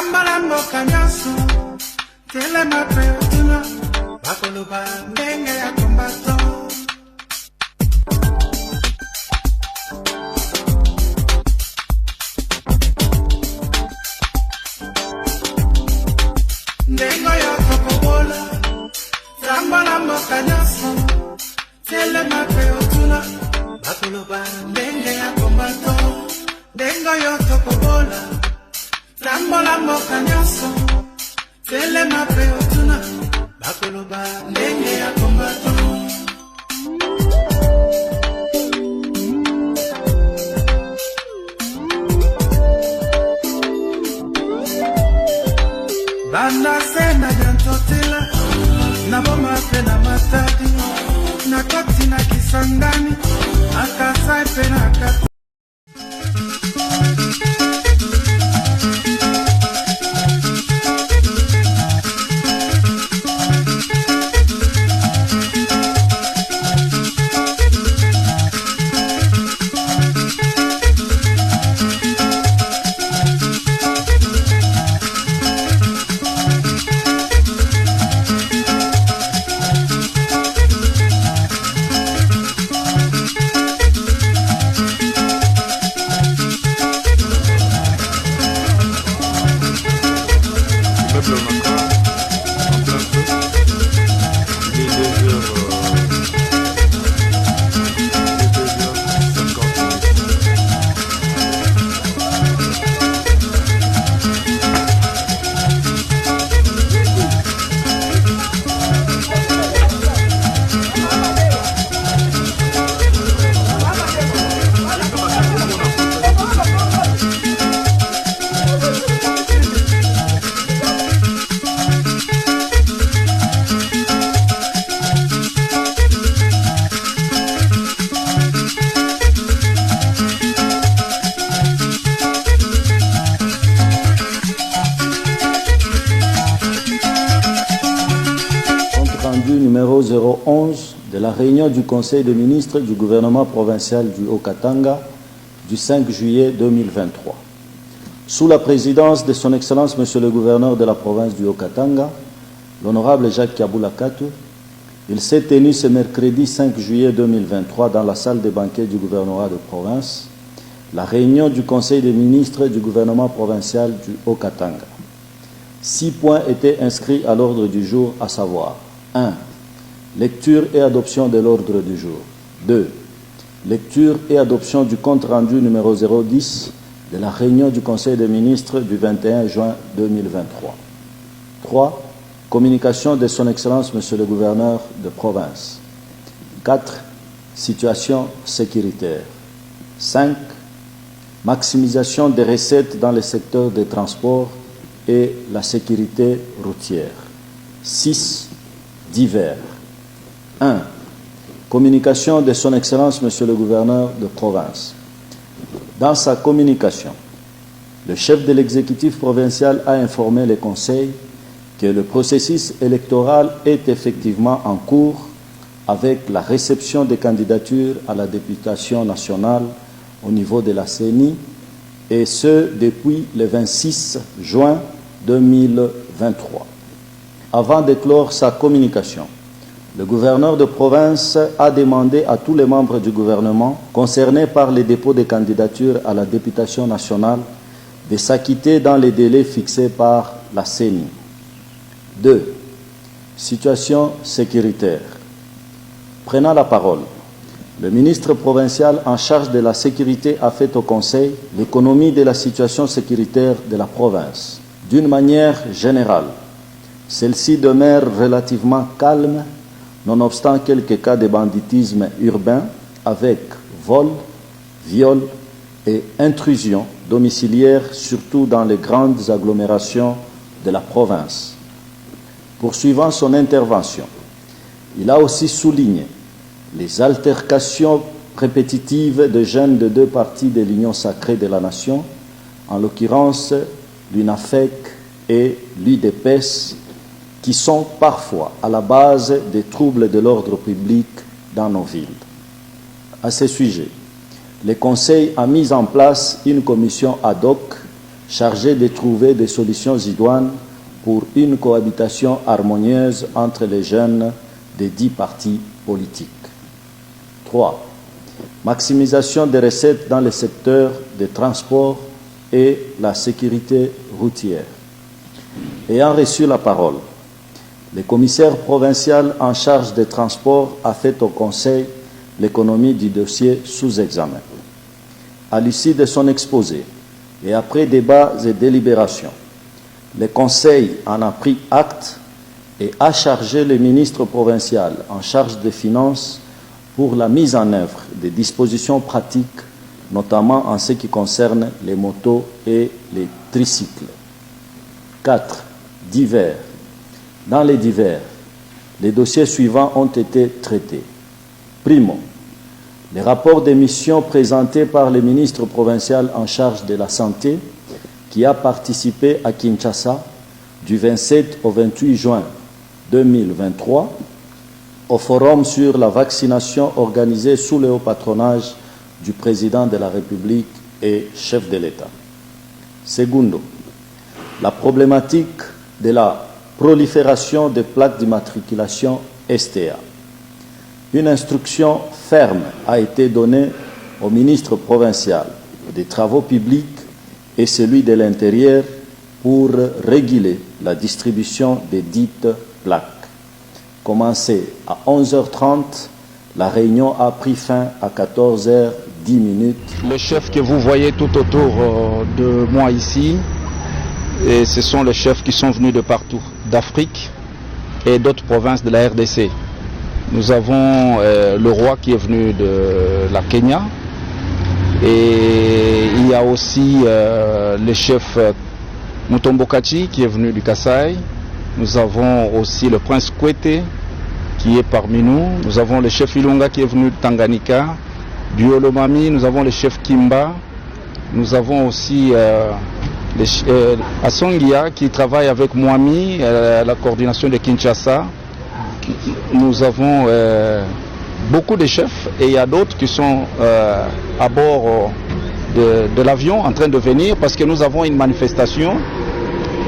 Tambala mboka nyaso, tele mape otuna, bakoloba ndenge ya kombato. Ndengo ya kokobola, tambala mboka nyaso, tele mape otuna, bakoloba ndenge ya kombato. Ndengo ya kokobola, tambala mboka nyaso, tele mape otuna, bakoloba ndenge ya kombato. Banda sena jantotela, na boma pe na matadi, na koti na kisangani, akasai pe na kati. Numéro 011 de la réunion du Conseil des ministres du gouvernement provincial du Haut-Katanga du 5 juillet 2023. Sous la présidence de son Excellence Monsieur le gouverneur de la province du Haut-Katanga, l'honorable Jacques Kabula Kato, il s'est tenu ce mercredi 5 juillet 2023 dans la salle des banquets du gouvernorat de province, la réunion du Conseil des ministres du gouvernement provincial du Haut-Katanga. 6 points étaient inscrits à l'ordre du jour, à savoir 1. Lecture et adoption de l'ordre du jour. 2. Lecture et adoption du compte-rendu numéro 010 de la réunion du Conseil des ministres du 21 juin 2023. 3. Communication de son Excellence Monsieur le gouverneur de province. 4. Situation sécuritaire. 5. Maximisation des recettes dans le secteur des transports et la sécurité routière. 6. Divers. 1. Communication de son Excellence Monsieur le gouverneur de province. Dans sa communication, le chef de l'exécutif provincial a informé le Conseil que le processus électoral est effectivement en cours avec la réception des candidatures à la députation nationale au niveau de la CENI, et ce depuis le 26 juin 2023. Avant de clore sa communication, le gouverneur de province a demandé à tous les membres du gouvernement concernés par les dépôts de candidatures à la députation nationale de s'acquitter dans les délais fixés par la CENI. 2. Situation sécuritaire. Prenant la parole, le ministre provincial en charge de la sécurité a fait au Conseil l'économie de la situation sécuritaire de la province. D'une manière générale, celle-ci demeure relativement calme, nonobstant quelques cas de banditisme urbain avec vol, viol et intrusion domiciliaire, surtout dans les grandes agglomérations de la province. Poursuivant son intervention, il a aussi souligné les altercations répétitives de jeunes de deux parties de l'Union sacrée de la nation, en l'occurrence l'UNAFEC et l'UDPS, qui sont parfois à la base des troubles de l'ordre public dans nos villes. À ce sujet, le Conseil a mis en place une commission ad hoc chargé de trouver des solutions idoines pour une cohabitation harmonieuse entre les jeunes des 10 partis politiques. 3. Maximisation des recettes dans le secteur des transports et la sécurité routière. Ayant reçu la parole, le commissaire provincial en charge des transports a fait au Conseil l'économie du dossier sous examen. À l'issue de son exposé et après débats et délibérations, le Conseil en a pris acte et a chargé le ministre provincial en charge des finances pour la mise en œuvre des dispositions pratiques, notamment en ce qui concerne les motos et les tricycles. 4. Divers. Dans les divers, les dossiers suivants ont été traités. Primo, les rapports de mission présentés par le ministre provincial en charge de la santé qui a participé à Kinshasa du 27 au 28 juin 2023 au forum sur la vaccination organisé sous le haut patronage du président de la République et chef de l'État. Segundo, la problématique de la prolifération des plaques d'immatriculation STA. Une instruction ferme a été donnée au ministre provincial des Travaux publics et celui de l'Intérieur pour réguler la distribution des dites plaques. Commencé à 11h30, la réunion a pris fin à 14h10. Le chef que vous voyez tout autour de moi ici, et ce sont les chefs qui sont venus de partout, d'Afrique et d'autres provinces de la RDC. Nous avons le roi qui est venu de la Kenya et il y a aussi le chef Mutombokachi qui est venu du Kasaï. Nous avons aussi le prince Kwete qui est parmi nous. Nous avons le chef Ilunga qui est venu de Tanganyika, du Olomami. Nous avons le chef Kimba. Nous avons aussi Asongia qui travaille avec Mwami à la coordination de Kinshasa. Nous avons beaucoup de chefs et il y a d'autres qui sont à bord de l'avion en train de venir parce que nous avons une manifestation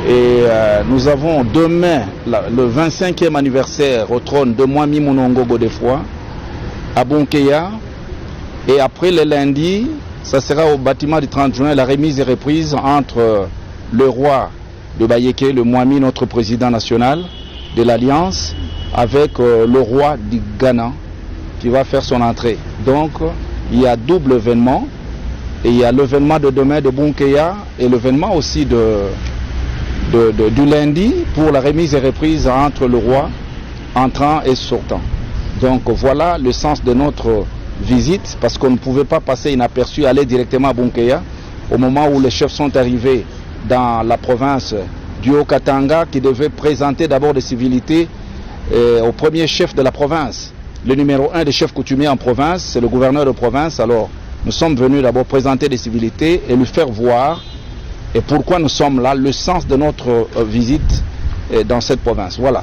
et nous avons demain le 25e anniversaire au trône de Mwami Munongo Godefroy à Bunkeya et après le lundi ça sera au bâtiment du 30 juin la remise et reprise entre le roi de Bayeke, le Mwami, notre président national de l'Alliance, avec le roi du Ghana qui va faire son entrée. Donc il y a double événement et il y a l'événement de demain de Bunkeya et l'événement aussi du lundi pour la remise et reprise entre le roi entrant et sortant. Donc voilà le sens de notre visite parce qu'on ne pouvait pas passer inaperçu, aller directement à Bunkeya au moment où les chefs sont arrivés dans la province du Haut-Katanga qui devait présenter d'abord des civilités au premier chef de la province. Le numéro 1 des chefs coutumiers en province, c'est le gouverneur de province. Alors nous sommes venus d'abord présenter des civilités et lui faire voir et pourquoi nous sommes là, le sens de notre visite dans cette province. Voilà.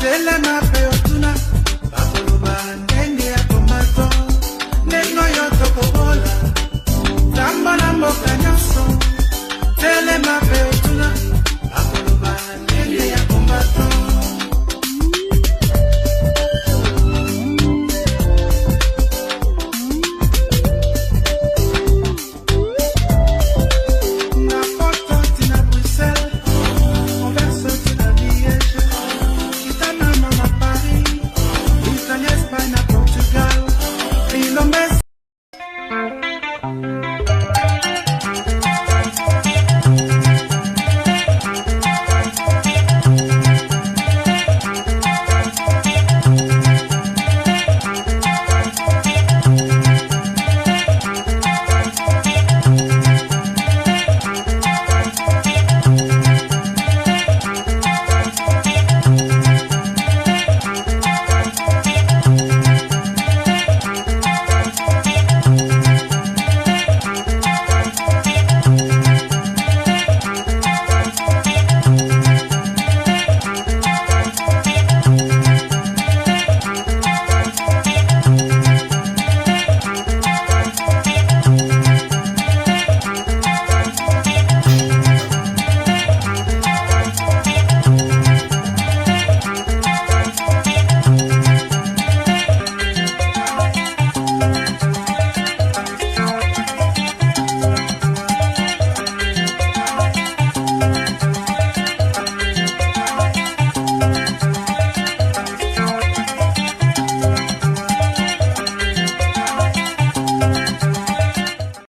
Tele na peo